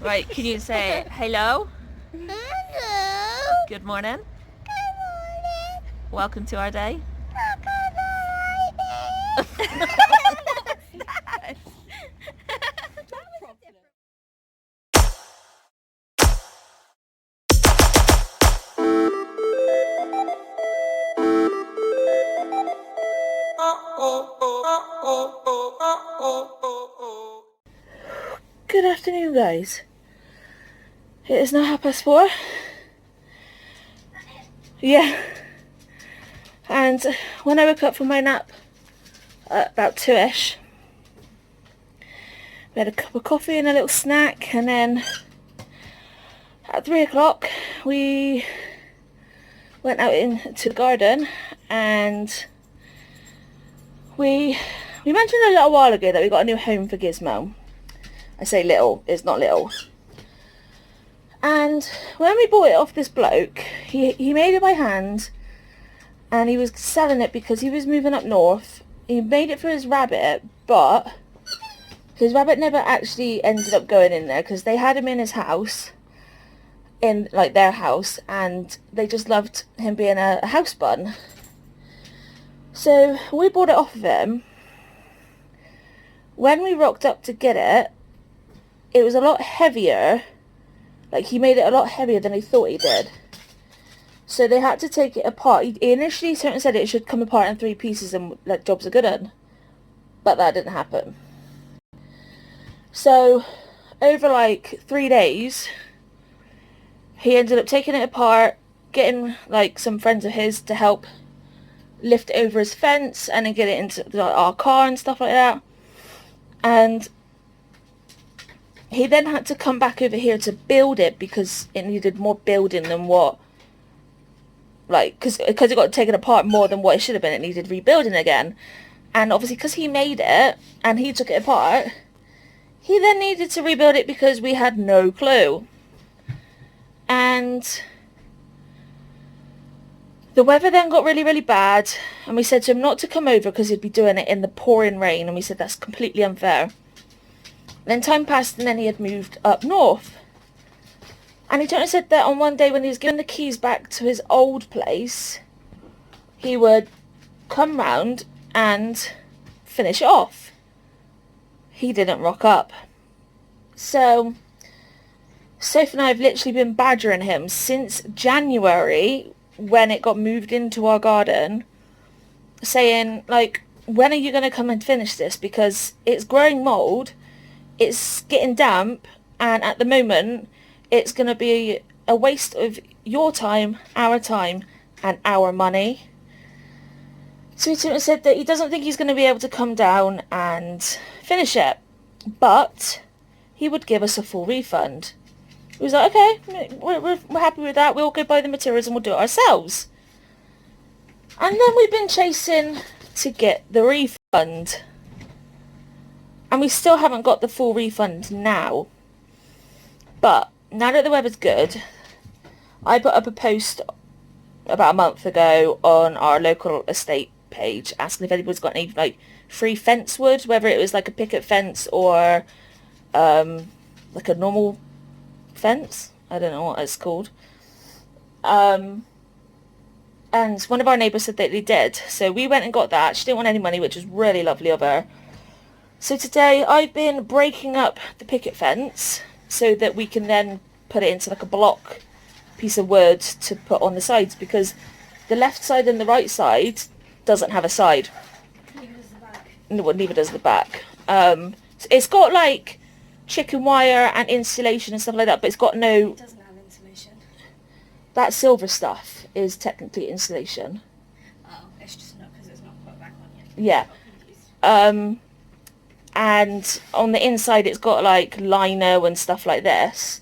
Right, can you say hello? Hello. Good morning. Good morning. Welcome to our day. Good afternoon, guys. It is now 4:30. Yeah. And when I woke up from my nap at about 2ish, we had a cup of coffee and a little snack, and then at 3 o'clock we went out into the garden, and we mentioned a little while ago that we got a new home for Gizmo. I say little, it's not little. And when we bought it off this bloke, he made it by hand, and he was selling it because he was moving up north. He made it for his rabbit, but his rabbit never actually ended up going in there because they had him in his house, in like their house, and they just loved him being a house bun. So we bought it off of him. When we rocked up to get it, it was a lot heavier. Like, he made it a lot heavier than he thought he did. So they had to take it apart. He initially said it should come apart in 3 pieces and like jobs are good on. But that didn't happen. So over like 3 days, he ended up taking it apart, getting like some friends of his to help lift it over his fence and then get it into our car and stuff like that. And he then had to come back over here to build it because it needed more building than what, like, because it got taken apart more than what it should have been. It needed rebuilding again. And obviously because he made it and he took it apart, he then needed to rebuild it because we had no clue. And the weather then got really, really bad, and we said to him not to come over because he'd be doing it in the pouring rain, and we said that's completely unfair. Then time passed, and then he had moved up north. And he turned and said that on one day when he was giving the keys back to his old place, he would come round and finish it off. He didn't rock up. So Soph and I have literally been badgering him since January when it got moved into our garden, saying, like, when are you going to come and finish this? Because it's growing mould, it's getting damp, and at the moment it's going to be a waste of your time, and our money. So he said that he doesn't think he's going to be able to come down and finish it, but he would give us a full refund. He was like, okay, we're happy with that, we'll go buy the materials and we'll do it ourselves. And then we've been chasing to get the refund, and we still haven't got the full refund now. But now that the weather's good, I put up a post about a month ago on our local estate page asking if anybody's got any like free fence wood, whether it was like a picket fence or like a normal fence. I don't know what it's called. And one of our neighbours said that they did, so we went and got that. She didn't want any money, which was really lovely of her. So today I've been breaking up the picket fence so that we can then put it into like a block piece of wood to put on the sides, because the left side and the right side doesn't have a side. Neither does the back. No, neither does the back. It's got like chicken wire and insulation and stuff like that, but it's got no... It doesn't have insulation. That silver stuff is technically insulation. Oh, it's just not because it's not put back on yet. Yeah. And on the inside it's got like lino and stuff like this.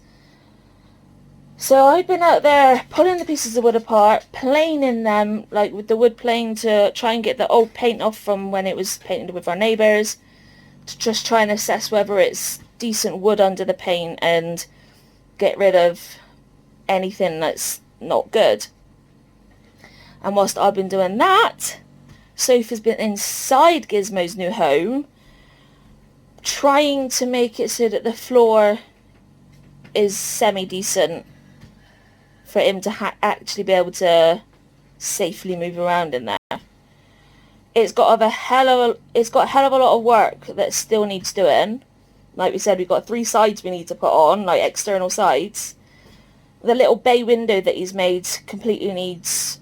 So I've been out there pulling the pieces of wood apart, planing them, like with the wood plane, to try and get the old paint off from when it was painted with our neighbours, to just try and assess whether it's decent wood under the paint and get rid of anything that's not good. And whilst I've been doing that, Sophie's been inside Gizmo's new home, trying to make it so that the floor is semi-decent for him to actually be able to safely move around in there. It's got a hell of a lot of work that still needs doing. Like we said, we've got 3 sides we need to put on, like external sides. The little bay window that he's made completely needs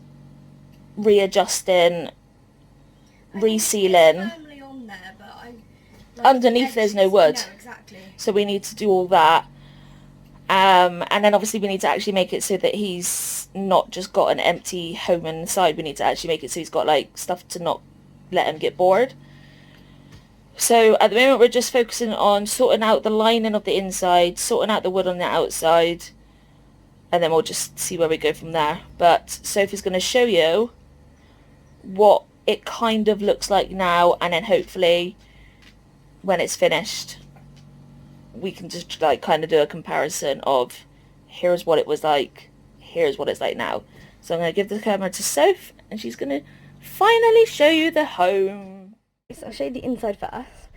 readjusting, resealing. Firmly on there, but Underneath there's no wood. No, exactly. So we need to do all that. And then obviously we need to actually make it so that he's not just got an empty home inside. We need to actually make it so he's got like stuff to not let him get bored. So at the moment we're just focusing on sorting out the lining of the inside, sorting out the wood on the outside, and then we'll just see where we go from there. But Sophie's going to show you what it kind of looks like now, and then hopefully when it's finished we can just like kind of do a comparison of here's what it was like, here's what it's like now. So I'm going to give the camera to Soph, and she's going to finally show you the home. So I'll show you the inside first.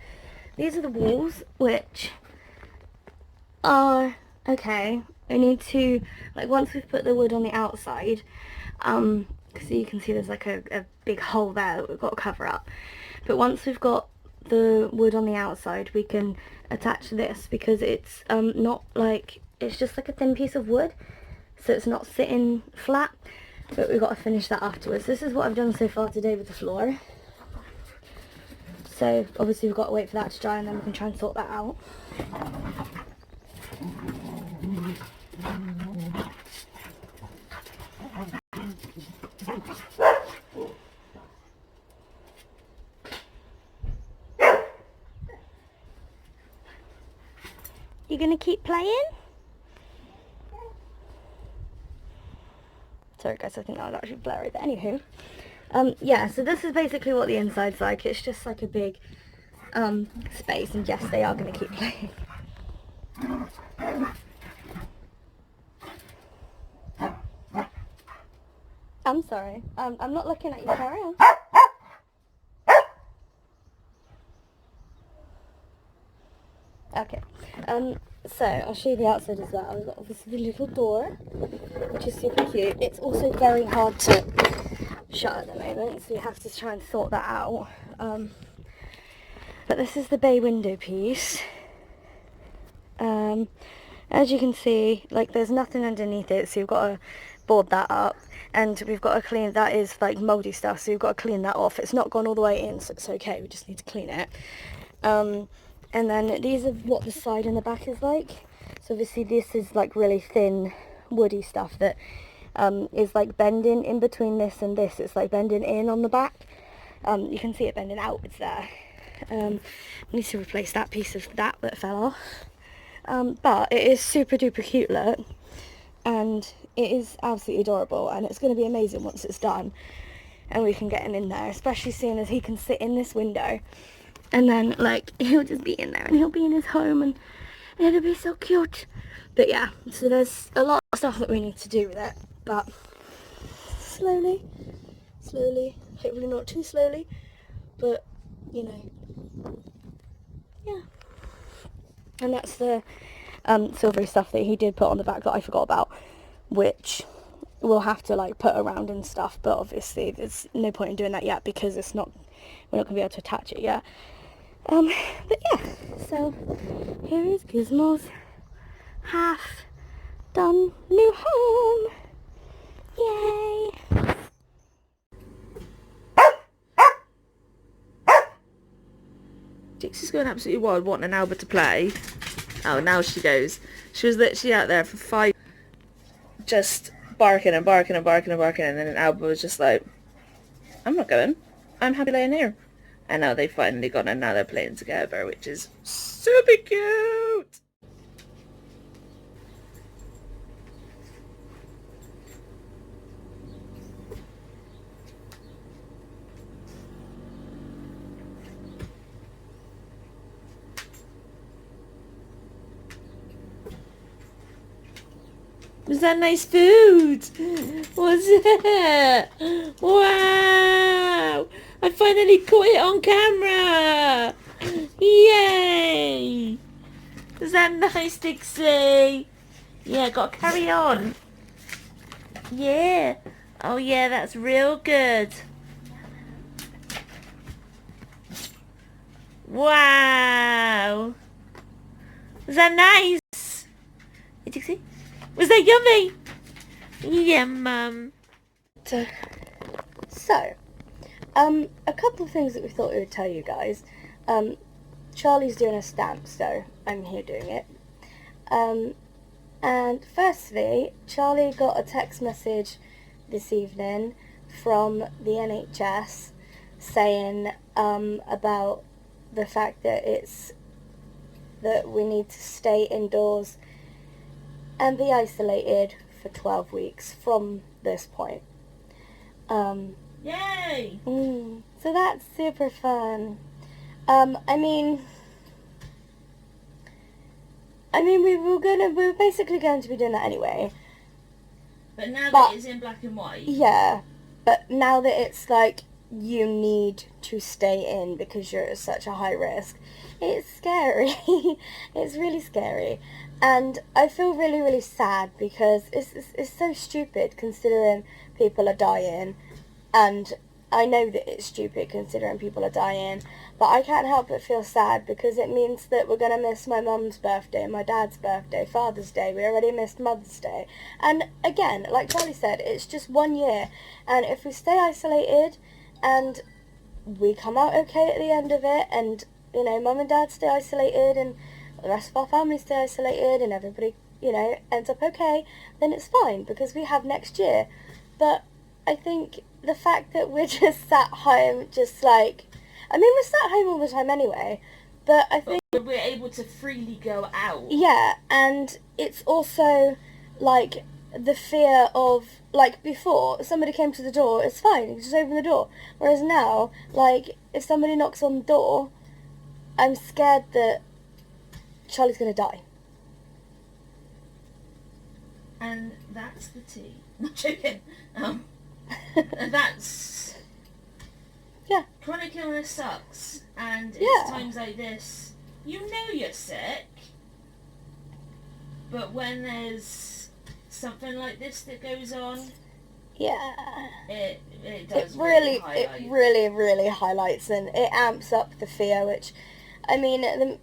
These are the walls, which are okay. I need to, like, once we've put the wood on the outside, so you can see there's like a big hole there that we've got to cover up. But once we've got the wood on the outside, we can attach this, because it's not like, it's just like a thin piece of wood, so it's not sitting flat, but we've got to finish that afterwards. This is what I've done so far today with the floor. So obviously we've got to wait for that to dry, and then we can try and sort that out. You gonna keep playing? Sorry guys, I think that was actually blurry, but anywho. Yeah, so this is basically what the inside's like. It's just like a big space, and yes, they are going to keep playing. I'm sorry. I'm not looking at you, carry on. Okay. So I'll show you the outside as well. We've got obviously the little door, which is super cute. It's also very hard to shut at the moment, so you have to try and sort that out. But this is the bay window piece. As you can see, like, there's nothing underneath it, so you've got to board that up, and we've got to clean, that is like mouldy stuff, so you've got to clean that off. It's not gone all the way in, so it's okay, we just need to clean it. And then these are what the side and the back is like. So obviously this is like really thin woody stuff that is like bending in between this and this. It's like bending in on the back. You can see it bending outwards there. We need to replace that piece of that fell off. But it is super duper cute look, and it is absolutely adorable, and it's going to be amazing once it's done and we can get him in there, especially seeing as he can sit in this window, and then like he'll just be in there and he'll be in his home, and it'll be so cute. But yeah, so there's a lot of stuff that we need to do with it, but slowly, hopefully not too slowly, but you know, yeah. And that's the silvery stuff that he did put on the back that I forgot about, which we'll have to like put around and stuff, but obviously there's no point in doing that yet because we're not going to be able to attach it yet. But yeah, so here is Gizmo's half done new home. Yay! Dixie's going absolutely wild, wanting an Albert to play. Oh, now she goes. She was literally out there for 5, just barking and barking and barking and barking, and then Albert was just like, I'm not going. I'm happy laying here. And now they've finally gone, and now they're playing together, which is super cute. Was that nice food? Was it? Wow! I finally caught it on camera! Yay! Was that nice, Dixie? Yeah, gotta carry on. Yeah. Oh yeah, that's real good. Wow. Was that nice? Did you see? Was that yummy? Yeah, Mum. So, a couple of things that we thought we would tell you guys. Charlie's doing a stamp, so I'm here doing it. And firstly, Charlie got a text message this evening from the NHS saying about the fact that we need to stay indoors and be isolated for 12 weeks from this point. Yay! So that's super fun. we were basically going to be doing that anyway. But now that it's in black and white. Yeah, but now that it's like you need to stay in because you're at such a high risk, it's scary. It's really scary. And I feel really, really sad because it's so stupid considering people are dying. And I know that it's stupid considering people are dying, but I can't help but feel sad because it means that we're going to miss my mum's birthday, my dad's birthday, Father's Day. We already missed Mother's Day. And again, like Charlie said, it's just 1 year. And if we stay isolated and we come out okay at the end of it, and, you know, Mum and Dad stay isolated and the rest of our family stay isolated and everybody, you know, ends up okay, then it's fine because we have next year. But I think the fact that we're just sat home, just like, I mean, we're sat home all the time anyway, but I think But we're able to freely go out. yeah, and it's also like the fear of, like, before somebody came to the door, it's fine, you just open the door. Whereas now, like, if somebody knocks on the door, I'm scared that Charlie's gonna die. And that's the tea. Not joking. And that's... Yeah. Chronic illness sucks. And Yeah. it's times like this, you know you're sick. But when there's something like this that goes on, Yeah. it It does really, really highlights and it amps up the fear, which, I mean,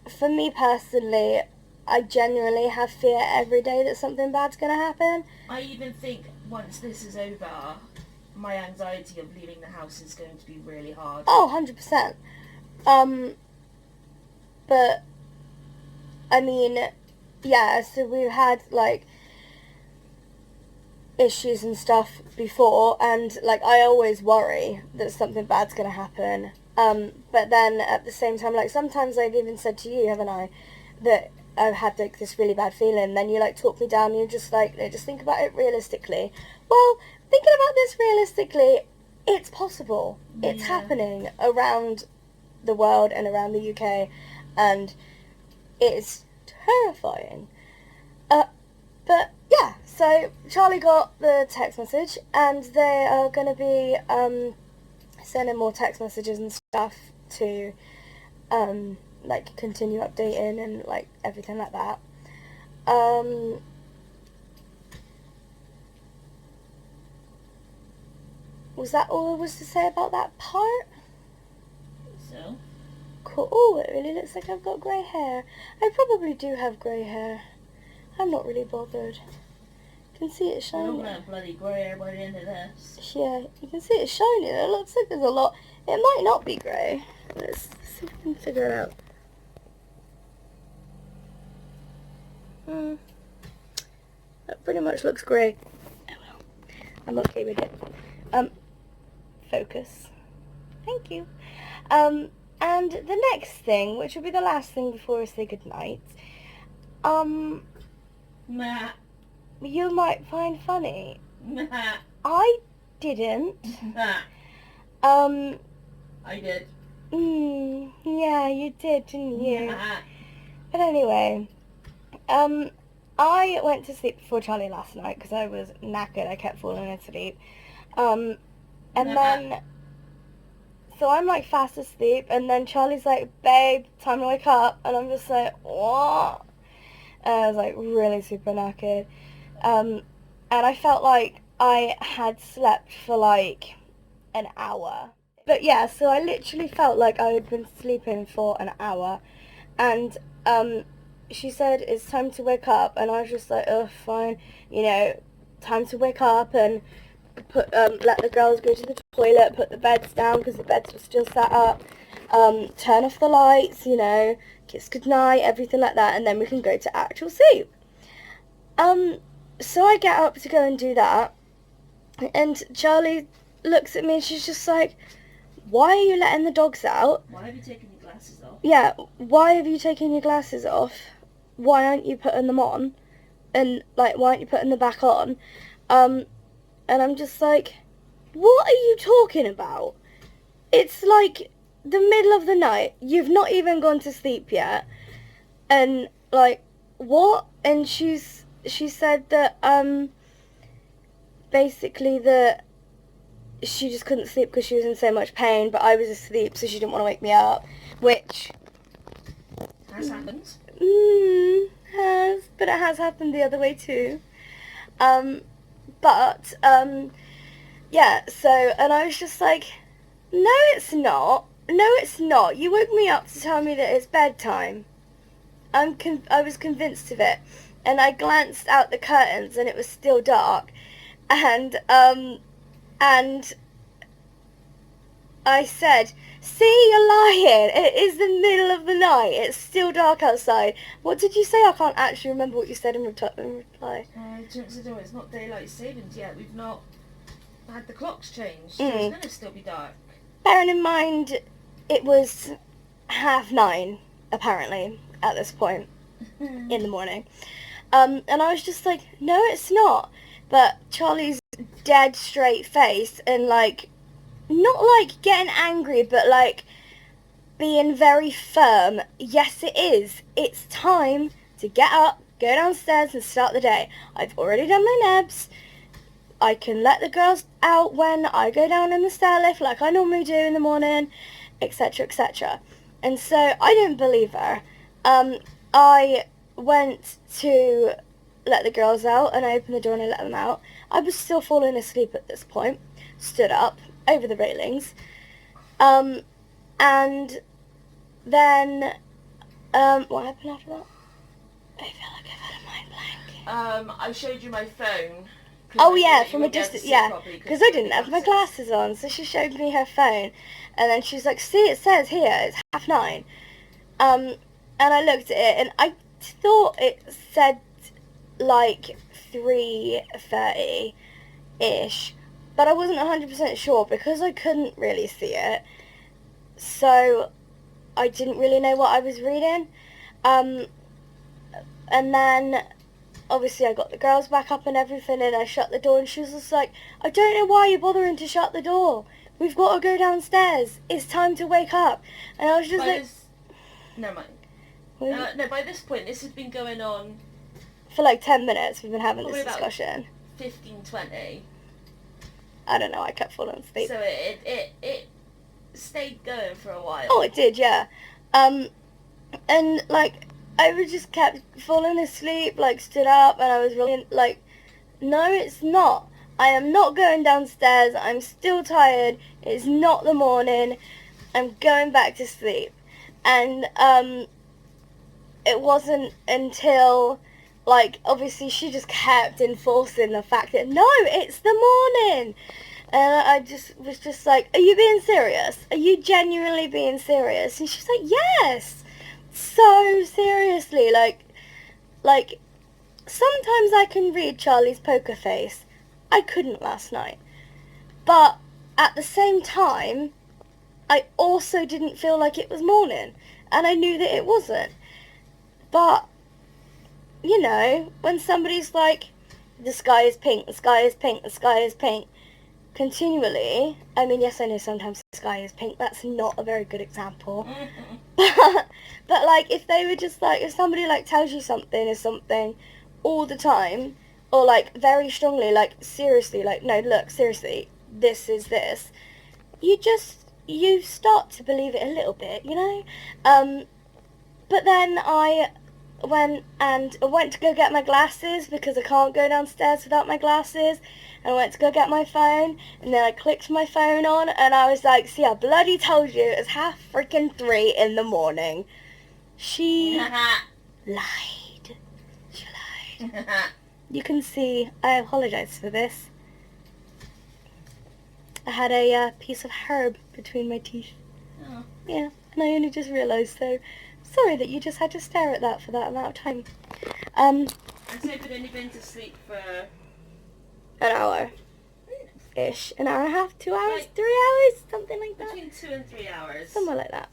for me personally, I genuinely have fear every day that something bad's going to happen. I even think once this is over, my anxiety of leaving the house is going to be really hard. Oh, 100%. But, I mean, yeah, so we've had, like, issues and stuff before, and, like, I always worry that something bad's going to happen. But then, at the same time, like, sometimes I've even said to you, haven't I, that I've had, like, this really bad feeling, then you, like, talk me down, and you're just like, no, just think about it realistically. Well, thinking about this realistically, it's possible. It's Yeah. happening around the world and around the UK, and it's terrifying. But yeah, so Charlie got the text message, and they are going to be sending more text messages and stuff to like continue updating and like everything like that. Was that all there was to say about that part? So, Cool. Oh, it really looks like I've got grey hair. I probably do have grey hair. I'm not really bothered. You can see it we're shining. not going to bloody grey hair by the end of this. Yeah, you can see it shining. It looks like there's a lot. It might not be grey. Let's see if we can figure it out. That pretty much looks grey. Oh well. I'm okay with it. Focus. Thank you. And the next thing, which will be the last thing before we say goodnight, Meh. you might find funny. Meh. I didn't. Meh. I did. Yeah, you did, didn't you? Meh. But anyway, I went to sleep before Charlie last night because I was knackered. I kept falling asleep. And then, so I'm like fast asleep, and then Charlie's like, babe, time to wake up. And I'm just like, what? and I was like really super knackered. And I felt like I had slept for like an hour. But yeah, so I literally felt like I had been sleeping for an hour, and she said it's time to wake up, and I was just like, oh, fine, you know, time to wake up and put let the girls go to the toilet, put the beds down because the beds were still sat up, turn off the lights, you know, kiss goodnight, everything like that, and then we can go to actual sleep. So I get up to go and do that, and Charlie looks at me and she's just like, why are you letting the dogs out? Why have you taken your glasses off? Yeah, why have you taken your glasses off? Why aren't you putting them on? And, like, why aren't you putting them back on? And I'm just like, what are you talking about? It's like the middle of the night. You've not even gone to sleep yet. And, like, what? And she said that, basically that she just couldn't sleep because she was in so much pain, but I was asleep, so she didn't want to wake me up, which Has happened. but it has happened the other way too. Yeah, so, and I was just like, no it's not, you woke me up to tell me that it's bedtime. I was convinced of it, and I glanced out the curtains and it was still dark, and I said, see, you're lying. It is the middle of the night. It's still dark outside. What did you say? I can't actually remember what you said in reply. It's not daylight savings yet. We've not had the clocks changed. So it's going to still be dark. Bearing in mind, it was 9:30, apparently, at this point in the morning. And I was just like, no, it's not. But Charlie's dead straight face and, like, not like getting angry, but like being very firm. Yes, it is. It's time to get up, go downstairs and start the day. I've already done my nabs. I can let the girls out when I go down in the stair lift like I normally do in the morning, etc, etc. And so I didn't believe her. I went to let the girls out and I opened the door and I let them out. I was still falling asleep at this point. Stood up over the railings, and then what happened after that? I feel like I've had a mind blank. I showed you my phone. Oh yeah, from a distance, yeah, because I didn't have my glasses on, so she showed me her phone, and then she's like, see, it says here, it's 9:30, and I looked at it, and I thought it said, like, 3:30-ish, but I wasn't 100% sure because I couldn't really see it, so I didn't really know what I was reading. And then obviously I got the girls back up and everything, and I shut the door, and she was just like, I don't know why you're bothering to shut the door. We've got to go downstairs. It's time to wake up. And I was just Never mind. No, by this point, this has been going on for like 10 minutes. We've been having probably this discussion. 15-20. I don't know, I kept falling asleep. So it stayed going for a while. Oh, it did, yeah. And, like, I was just kept falling asleep, like, stood up, and I was really, like, no, it's not. I am not going downstairs. I'm still tired. It's not the morning. I'm going back to sleep. And, it wasn't until, like, obviously she just kept enforcing the fact that, no, it's the morning. And I just was just like, are you being serious? Are you genuinely being serious? And she's like, yes, so seriously. Like, sometimes I can read Charlie's poker face. I couldn't last night. But at the same time, I also didn't feel like it was morning. And I knew that it wasn't. But, you know, when somebody's like, the sky is pink, the sky is pink, the sky is pink, continually, I mean, yes, I know sometimes the sky is pink, that's not a very good example, but like, if they were just like, if somebody, like, tells you something is something all the time, or, like, very strongly, like, seriously, like, no, look, seriously, this is this, you start to believe it a little bit, you know, but then I went to go get my glasses because I can't go downstairs without my glasses. And I went to go get my phone, and then I clicked my phone on, and I was like, see, I bloody told you, it's 3:30 in the morning. She lied. She lied. You can see, I apologize for this. I had a piece of herb between my teeth. Oh. Yeah, and I only just realised, so sorry that you just had to stare at that for that amount of time. And so you've only been to sleep for... An hour-ish. An hour and a half, 2 hours, Like- 3 hours, something like that. Between 2 and 3 hours. Somewhere like that.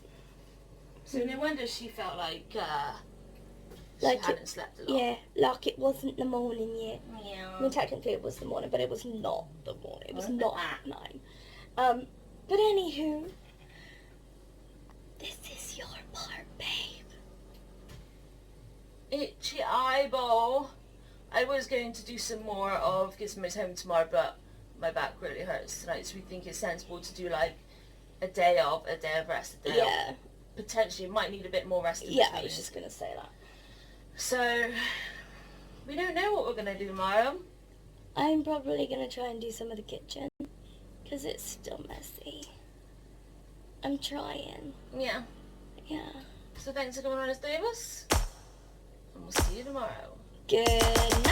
So no wonder she felt like she Like hadn't slept a lot. Yeah, like it wasn't the morning yet. I Yeah. mean, technically it was the morning, but it was not the morning. It was Wasn't not it? 9. But anywho, this is your part, babe. Itchy eyeball. I was going to do some more of Gizmo's Home tomorrow, but my back really hurts tonight, so we think it's sensible to do like a day of rest, a day Yeah, off. Potentially might need a bit more rest in yeah, I between. was just gonna say that. So, we don't know what we're going to do tomorrow. I'm probably gonna try and do some of the kitchen, because it's still messy. I'm trying. Yeah. Yeah. So thanks for coming on as Davis. And we'll see you tomorrow. Good night.